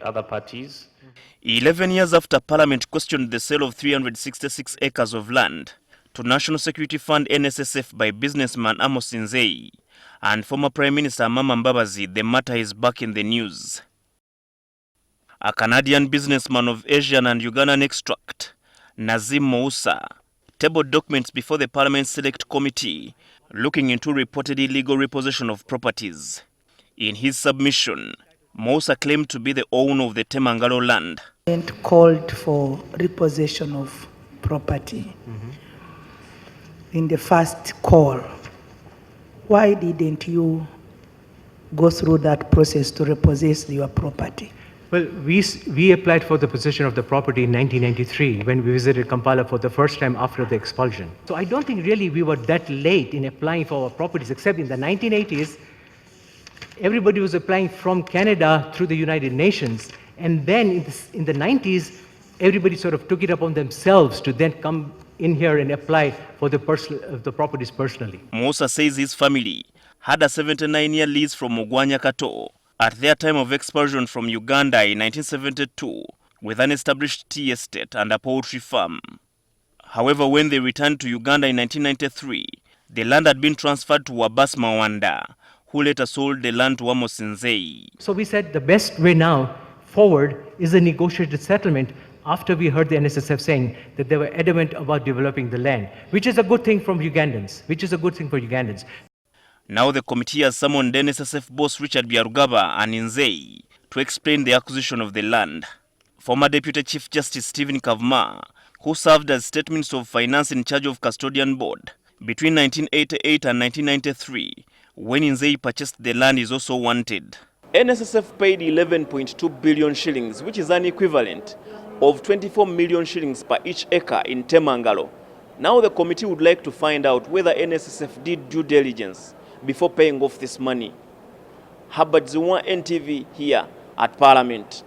other parties. 11 years after Parliament questioned the sale of 366 acres of land to National Security Fund NSSF by businessman Amos Nzeyi and former Prime Minister Mama Mbabazi, the matter is back in the news. A Canadian businessman of Asian and Ugandan extract, Nzeyi, tabled documents before the Parliament Select Committee looking into reported illegal repossession of properties. In his submission, Musa claimed to be the owner of the Temangalo land. Called for repossession of property. In the first call, why didn't you go through that process to repossess your property? Well, we applied for the possession of the property in 1993 when we visited Kampala for the first time after the expulsion. So I don't think really we were that late in applying for our properties, except in the 1980s, everybody was applying from Canada through the United Nations. And then in the 90s, everybody sort of took it upon themselves to then come in here and apply for the properties personally. Musa says his family had a 79-year lease from Ogwanya Kato at their time of expulsion from Uganda in 1972 with an established tea estate and a poultry farm. However, when they returned to Uganda in 1993, the land had been transferred to Abbas Mawanda, who later sold the land to Amos Nzeyi. So we said the best way now forward is a negotiated settlement after we heard the NSSF saying that they were adamant about developing the land, which is a good thing from Ugandans, Now the committee has summoned NSSF boss Richard Byarugaba and Nzeyi to explain the acquisition of the land. Former Deputy Chief Justice Stephen Kavuma, who served as State Minister of Finance in charge of Custodian Board between 1988 and 1993, when Nzeyi purchased the land, is also wanted. NSSF paid 11.2 billion shillings, which is an equivalent of 24 million shillings per each acre in Temangalo. Now the committee would like to find out whether NSSF did due diligence before paying off this money. Habad Ziwa NTV here at Parliament.